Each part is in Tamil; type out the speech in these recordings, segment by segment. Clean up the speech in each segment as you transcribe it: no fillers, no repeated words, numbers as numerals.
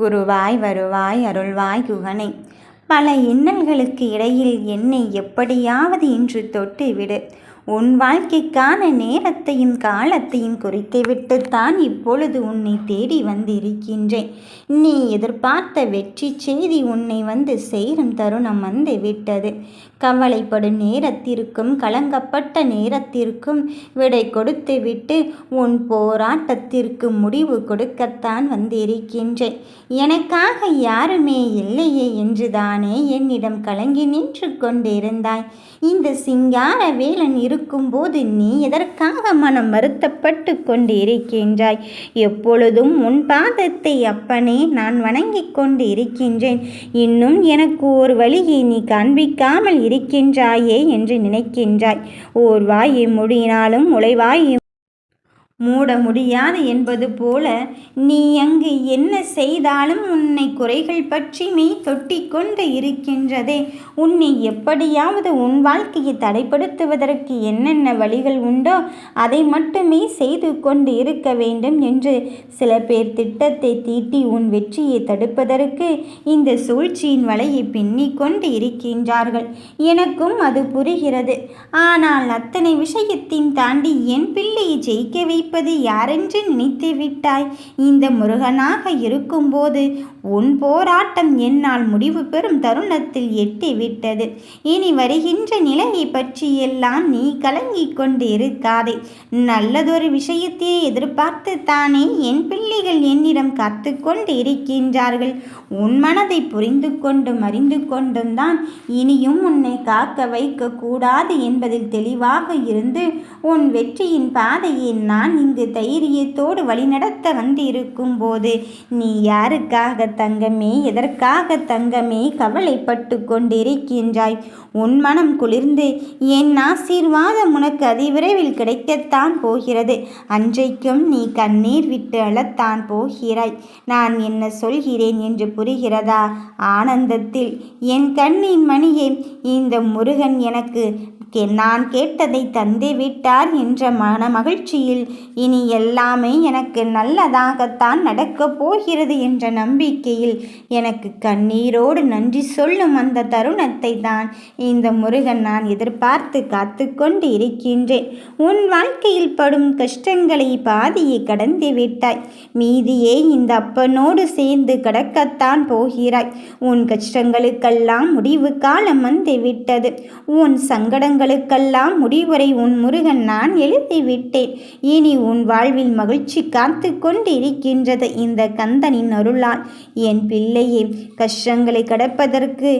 குருவாய் வருவாய் அருள்வாய் குகனே. பல இன்னல்களுக்கு இடையில் என்னை எப்படியாவது இன்று தொட்டுவிடு. உன் வாழ்க்கைக்கான நேரத்தையும் காலத்தையும் குறித்துவிட்டுத்தான் இப்பொழுது உன்னை தேடி வந்திருக்கின்றேன். நீ எதிர்பார்த்த வெற்றி செய்தி உன்னை வந்து சேரும் தருணம் வந்து விட்டது. கவலைப்படும் நேரத்திற்கும் கலங்கப்பட்ட நேரத்திற்கும் விடை கொடுத்துவிட்டு உன் போராட்டத்திற்கு முடிவு கொடுக்கத்தான் வந்திருக்கின்றேன். எனக்காக யாருமே இல்லையே என்றுதானே என்னிடம் கலங்கி நின்று கொண்டிருந்தாய். இந்த சிங்கார வேலன் இருக்கும்போது நீ எதற்காக மனம் வருத்தப்பட்டு கொண்டிருக்கின்றாய்? எப்பொழுதும் உன் பாதத்தை அப்பனே நான் வணங்கிக் கொண்டு இருக்கின்றேன். இன்னும் எனக்கு ஒரு வழியை நீ காண்பிக்காமல் இருக்கின்றாயே என்று நினைக்கின்றாய். ஓர் வாயை மூடினாலும் உழைவாயை மூட முடியாது என்பது போல நீ அங்கு என்ன செய்தாலும் உன்னை குறைகள் பற்றி மெய் தொட்டி கொண்டு இருக்கின்றதே. உன்னை எப்படியாவது உன் வாழ்க்கையை தடைப்படுத்துவதற்கு என்னென்ன வழிகள் உண்டோ அதை மட்டுமே செய்து கொண்டு இருக்க வேண்டும் என்று சில பேர் திட்டத்தை தீட்டி உன் வெற்றியை தடுப்பதற்கு இந்த சூழ்ச்சியின் வலையை பின்னி கொண்டு இருக்கின்றார்கள். எனக்கும் அது புரிகிறது. ஆனால் அத்தனை விஷயத்தையும் தாண்டி என் பிள்ளையை ஜெயிக்க வைப்பது யாரென்று நினைத்து விட்டாய்? இந்த முருகனாக இருக்கும்போது உன் போராட்டம் என்னால் முடிவு பெறும் தருணத்தில் எட்டிவிட்டது. இனி வருகின்ற நிலையை பற்றியெல்லாம் நீ கலங்கிக் கொண்டு இருக்காதே. நல்லதொரு விஷயத்தை எதிர்பார்த்து தானே என் பிள்ளைகள் என்னிடம் காத்து கொண்டு இருக்கின்றார்கள். உன் மனதை புரிந்து கொண்டும் அறிந்து கொண்டும் தான் இனியும் உன்னை காக்க வைக்க கூடாது என்பதில் தெளிவாக இருந்து உன் வெற்றியின் பாதையை நான் இங்கு தைரியத்தோடு வழிநடத்த வந்திருக்கும் போது நீ யாருக்காக தங்கமே, எதற்காக தங்கமே கவலைப்பட்டு கொண்டிருக்கின்றாய்? உன் மனம் குளிர்ந்து என் ஆசீர்வாதம் உனக்கு அதிவிரைவில் கிடைக்கத்தான் போகிறது. அன்றைக்கும் நீ கண்ணீர் விட்டு அழத்தான் போகிறாய். நான் என்ன சொல்கிறேன் என்று புரிகிறதா? ஆனந்தத்தில் என் கண்ணின் மணியே, இந்த முருகன் எனக்கு நான் கேட்டதை தந்து விட்டார் என்ற மன மகிழ்ச்சியில் இனி எல்லாமே எனக்கு நல்லதாகத்தான் நடக்கப் போகிறது என்ற நம்பிக்கையில் எனக்கு கண்ணீரோடு நன்றி சொல்லும் அந்த தருணத்தை தான் இந்த முருகன் நான் எதிர்பார்த்து காத்து கொண்டு இருக்கின்றேன். உன் வாழ்க்கையில் படும் கஷ்டங்களை பாதியை கடந்து விட்டாய். மீதியே இந்த அப்பனோடு சேர்ந்து கடக்கத்தான் போகிறாய். உன் கஷ்டங்களுக்கெல்லாம் முடிவு காலம் வந்து விட்டது. உன் சங்கடங்களுக்கெல்லாம் முடிவுரை உன் முருகன் நான் எழுதிவிட்டேன். இனி உன் வாழ்வில் மகிழ்ச்சி காத்து கொண்டு இருக்கின்றது இந்த கந்தனின் அருளால். என் பிள்ளையே, கஷ்டங்களை கடப்பதற்கு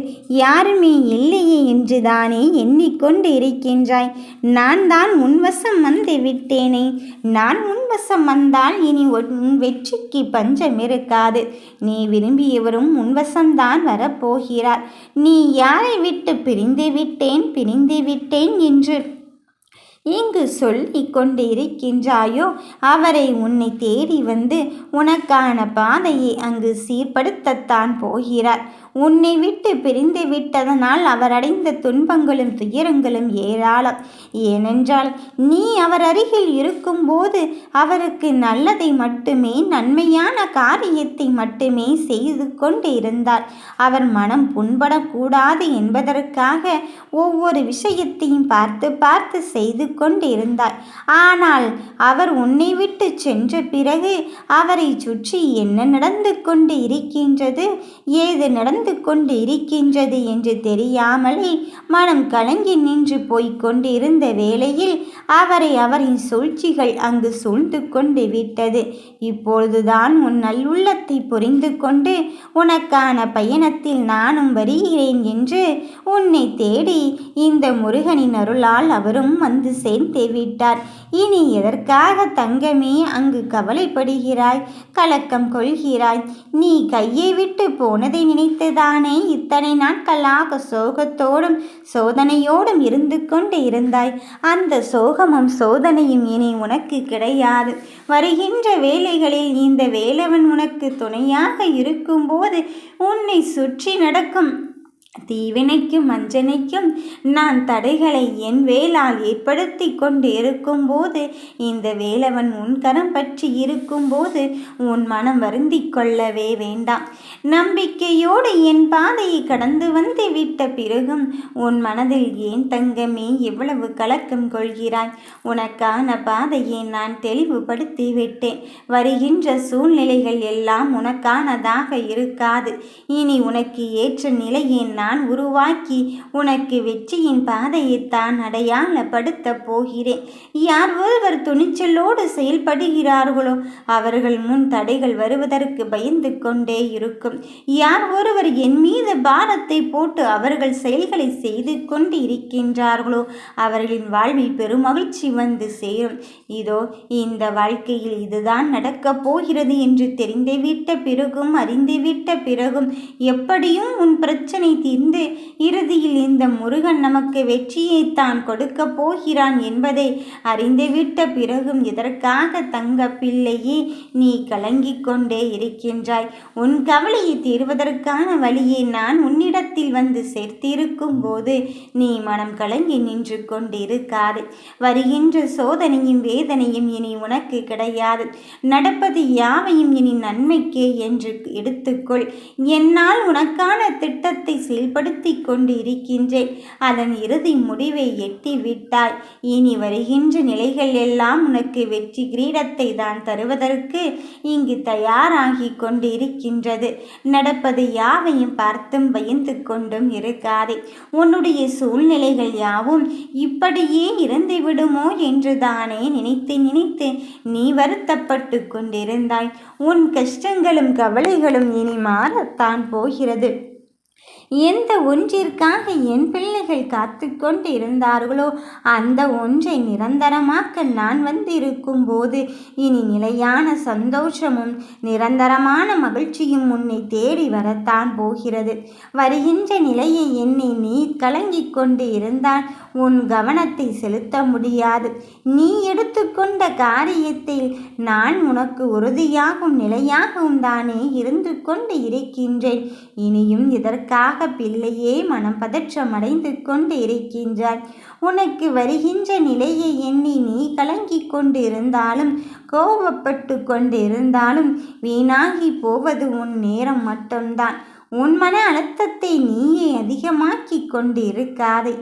யாருமே இல்லையே என்றுதானே எண்ணிக்கொண்டு இருக்கின்றாய். நான் தான் உன்வசம் வந்து விட்டேனே. நான் உன்வசம் வந்தால் இனி உன் வெற்றிக்கு பஞ்சம் இருக்காது. நீ விரும்பியவரும் உன்வசம்தான் வரப்போகிறார். நீ யாரை விட்டு பிரிந்து விட்டேன் என்று இங்கு சொல்லி கொண்டு இருக்கின்றாயோ அவரை உன்னை தேடி வந்து உனக்கான பாதையை அங்கு சீர்படுத்தத்தான் போகிறார். உன்னை விட்டு பிரிந்து விட்டதனால் அவர் அடைந்த துன்பங்களும் துயரங்களும் ஏராளம். ஏனென்றால் நீ அவர் அருகில் இருக்கும்போது அவருக்கு நல்லதை மட்டுமே, நன்மையான காரியத்தை மட்டுமே செய்து கொண்டு இருந்தார். அவர் மனம் புண்படக்கூடாது என்பதற்காக ஒவ்வொரு விஷயத்தையும் பார்த்து பார்த்து செய்து கொண்டு இருந்தார். ஆனால் அவர் உன்னை விட்டு சென்ற பிறகு அவரை சுற்றி என்ன நடந்து கொண்டு இருக்கின்றது, ஏது நடந்து கொண்டு இருக்கின்றது என்று தெரியாமலே மனம் கலங்கி நின்று போய்க் கொண்டிருந்த வேளையில் அவரின் சூழ்ச்சிகள் அங்கு சூழ்ந்து கொண்டு விட்டது. இப்பொழுதுதான் உன் நல்லுள்ளத்தை புரிந்து கொண்டு உனக்கான பயணத்தில் நானும் வருகிறேன் என்று உன்னை தேடி இந்த முருகனின் அருளால் அவரும் வந்து சேர்ந்து விட்டார். இனி எதற்காக தங்கமே அங்கு கவலைப்படுகிறாய், கலக்கம் கொள்கிறாய்? நீ கையை விட்டு போனதை நினைத்துதானே இத்தனை நாட்களாக சோகத்தோடும் சோதனையோடும் இருந்து கொண்டு இருந்தாய். அந்த சோகமும் சோதனையும் இனி உனக்கு கிடையாது. வருகின்ற வேளைகளில் இந்த வேலவன் உனக்கு துணையாக இருக்கும்போது உன்னை சுற்றி நடக்கும் தீவினைக்கும் வஞ்சனைக்கும் நான் தடைகளை என் வேலால் ஏற்படுத்தி கொண்டு இருக்கும்போது, இந்த வேலவன் உன் கரம் பற்றி இருக்கும்போது உன் மனம் வருந்தி கொள்ளவே வேண்டாம். நம்பிக்கையோடு என் பாதையை கடந்து வந்து விட்ட பிறகும் உன் மனதில் ஏன் தங்கமே எவ்வளவு கலக்கம் கொள்கிறாய்? உனக்கான பாதையை நான் தெளிவுபடுத்தி விட்டேன். வருகின்ற சூழ்நிலைகள் எல்லாம் உனக்கானதாக இருக்காது. இனி உனக்கு ஏற்ற நிலையை நான் உருவாக்கி உனக்கு வெற்றியின் பாதையைத்தான் அடையாளப்படுத்த போகிறேன். யார் ஒருவர் துணிச்சலோடு செயல்படுகிறார்களோ அவர்கள் முன் தடைகள் வருவதற்கு பயந்து கொண்டே இருக்கும். யார் ஒருவர் என் மீது பாரத்தை போட்டு அவர்கள் செயல்களை செய்து கொண்டு இருக்கின்றார்களோ அவர்களின் வாழ்வில் பெருமகிழ்ச்சி வந்து சேரும். இதோ இந்த வாழ்க்கையில் இதுதான் நடக்கப் போகிறது என்று தெரிந்துவிட்ட பிறகும் அறிந்துவிட்ட பிறகும் எப்படியும் உன் பிரச்சனை தீர்ந்து இறுதியில் இந்த முருகன் நமக்கு வெற்றியைத்தான் கொடுக்க போகிறான் என்பதை அறிந்துவிட்ட பிறகும் எதற்காக தங்க பிள்ளையே நீ கலங்கிக் கொண்டே இருக்கின்றாய்? உன் கவலையை தீர்வதற்கான வழியை நான் உன்னிடத்தில் வந்து சேர்த்திருக்கும் போது நீ மனம் கலங்கி நின்று கொண்டிருக்காது. வருகின்ற சோதனையும் வேதனையும் இனி உனக்கு கிடையாது. நடப்பது யாவையும் இனி நன்மைக்கே என்று எடுத்துக்கொள். என்னால் உனக்கான திட்டத்தை செயல்படுத்தி கொண்டு இருக்கின்றேன். அதன் இறுதி முடிவை எட்டி விட்டாய். இனி வருகின்ற நிலைகள் எல்லாம் உனக்கு வெற்றி கிரீடத்தை தான் தருவதற்கு இங்கு தயாராகி கொண்டு இருக்கின்றது. நடப்பது யாவையும் பார்த்தும் பயந்து கொண்டும் இருக்காதே. உன்னுடைய சூழ்நிலைகள் யாவும் இப்படியே இறந்து விடுமோ என்று தானே நினைத்து நினைத்து நீ வருத்தப்பட்டு கொண்டிருந்தாய். உன் கஷ்டங்களும் கவலைகளும் இனி மாறத்தான் போகிறது. எந்த ஒன்றிற்காக என் பிள்ளைகள் காத்து கொண்டு இருந்தார்களோ அந்த ஒன்றை நிரந்தரமாக்க நான் வந்திருக்கும் போது இனி நிலையான சந்தோஷமும் நிரந்தரமான மகிழ்ச்சியும் உன்னை தேடி வரத்தான் போகிறது. வருகின்ற நிலையை எண்ணி நீ கலங்கிக் கொண்டு இருந்தால் உன் கவனத்தை செலுத்த முடியாது. நீ எடுத்துக்கொண்ட காரியத்தில் நான் உனக்கு உறுதியாகவும் நிலையாகவும் தானே இருந்து கொண்டு இருக்கின்றேன். இனியும் இதற்காக பிள்ளையே மனம் பதற்றமடைந்து கொண்டு இருக்கின்றாய். உனக்கு வருகின்ற நிலையை எண்ணி நீ கலங்கிக் கொண்டு இருந்தாலும் கோபப்பட்டு கொண்டு இருந்தாலும் வீணாகி போவது உன் நேரம் மட்டும்தான். உன் மன அழுத்தத்தை நீயே அதிகமாக்கி கொண்டு இருக்காதே.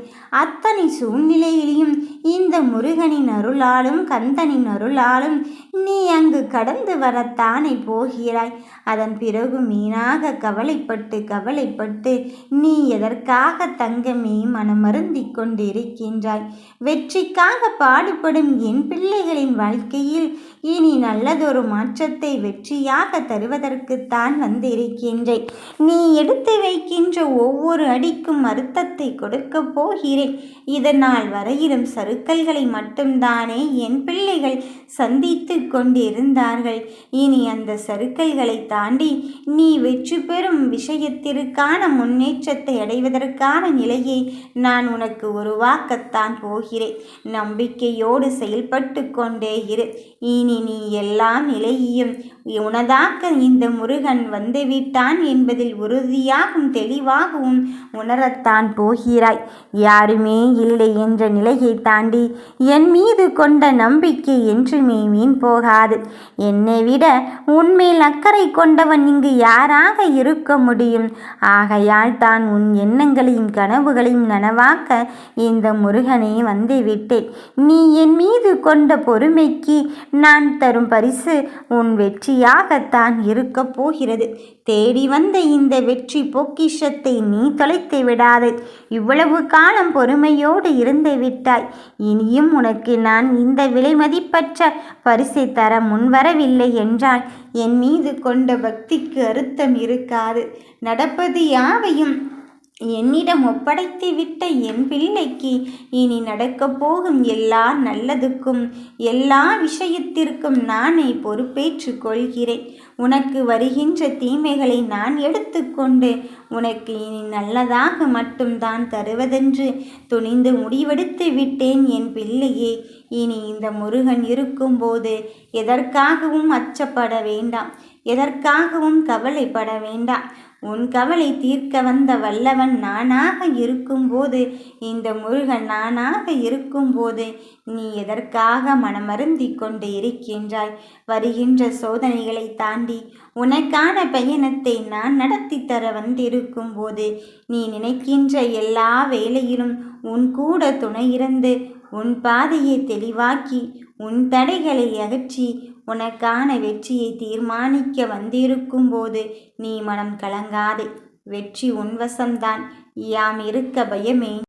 அத்தனை சூழ்நிலையிலும் இந்த முருகனின் அருளாலும் கந்தனின் அருளாலும் நீ அங்கு கடந்து வரத்தானே போகிறாய். அதன் பிறகு மீனாக கவலைப்பட்டு நீ எதற்காக தங்கமே மனமருந்தி கொண்டு இருக்கின்றாய்? வெற்றிக்காக பாடுபடும் என் பிள்ளைகளின் வாழ்க்கையில் இனி நல்லதொரு மாற்றத்தை வெற்றியாக தருவதற்குத்தான் வந்திருக்கின்றேன். நீ எடுத்து வைக்கின்ற ஒவ்வொரு அடிக்கும் அர்த்தத்தை கொடுக்க போகிறேன். இதனால் வரையிலும் சறுக்கல்களை மட்டும்தானே என் பிள்ளைகள் சந்தித்து கொண்டிருந்தார்கள். இனி அந்த சறுக்கல்களை தாண்டி நீ வெற்றி பெறும் விஷயத்திற்கான முன்னேற்றத்தை அடைவதற்கான நிலையை நான் உனக்கு உருவாக்கத்தான் போகிறேன். நம்பிக்கையோடு செயல்பட்டு கொண்டே இரு. இனி நீ எல்லாம் நிலையையும் உனதாக்க இந்த முருகன் வந்துவிட்டான் என்பதில் உறுதியாகவும் தெளிவாகவும் உணரத்தான் போகிறாய். யாருமே இல்லை என்ற நிலையை தாண்டி என் மீது கொண்ட நம்பிக்கை என்றுமே வீண் போகாது. என்னை விட உன்மேல் அக்கறை கொண்டவன் இங்கு யாராக இருக்க முடியும்? ஆகையால் தான் உன் எண்ணங்களையும் கனவுகளையும் நனவாக்க இந்த முருகனை வந்துவிட்டேன். நீ என் மீது கொண்ட பொறுமைக்கு நான் தரும் பரிசு உன் வெற்றியாகத்தான் இருக்க போகிறது. தேடி வந்த இந்த வெற்றி பொக்கிஷத்தை நீ தொலைத்து விடாதே. இவ்வளவு காலம் பொறுமையோடு இருந்து விட்டாய். இனியும் உனக்கு நான் இந்த விலை மதிப்பற்ற பரிசை தர முன்வரவில்லை என்றால் என் மீது கொண்ட பக்திக்கு அர்த்தம் இருக்காது. நடப்பது யாவையும் என்னிடம் ஒப்படைத்து விட்ட என் பிள்ளைக்கு இனி நடக்கப் போகும் எல்லா நல்லதுக்கும் எல்லா விஷயத்திற்கும் நானே பொறுப்பேற்று கொள்கிறேன். உனக்கு வருகின்ற தீமைகளை நான் எடுத்துக்கொண்டு உனக்கு இனி நல்லதாக மட்டும்தான் தருவதென்று துணிந்து முடிவெடுத்து விட்டேன் என் பிள்ளையே. இனி இந்த முருகன் இருக்கும்போது எதற்காகவும் அச்சப்பட வேண்டாம். எதற்காகவும் கவலைப்பட வேண்டாம். உன் கவலை தீர்க்க வந்த வல்லவன் நானாக இருக்கும்போது, இந்த முருகன் நானாக இருக்கும்போது நீ எதற்காக மனமருந்திக் கொண்டு இருக்கின்றாய்? வருகின்ற சோதனைகளை தாண்டி உனக்கான பயணத்தை நான் நடத்தி தர வந்திருக்கும் போது நீ நினைக்கின்ற எல்லா வேளையிலும் உன் கூட துணையிருந்து உன் பாதையை தெளிவாக்கி உன் தடைகளை அகற்றி உனக்கான வெற்றியை தீர்மானிக்க வந்திருக்கும் போது நீ மனம் கலங்காதே. வெற்றி உன் வசம்தான். யாம் இருக்க பயமே.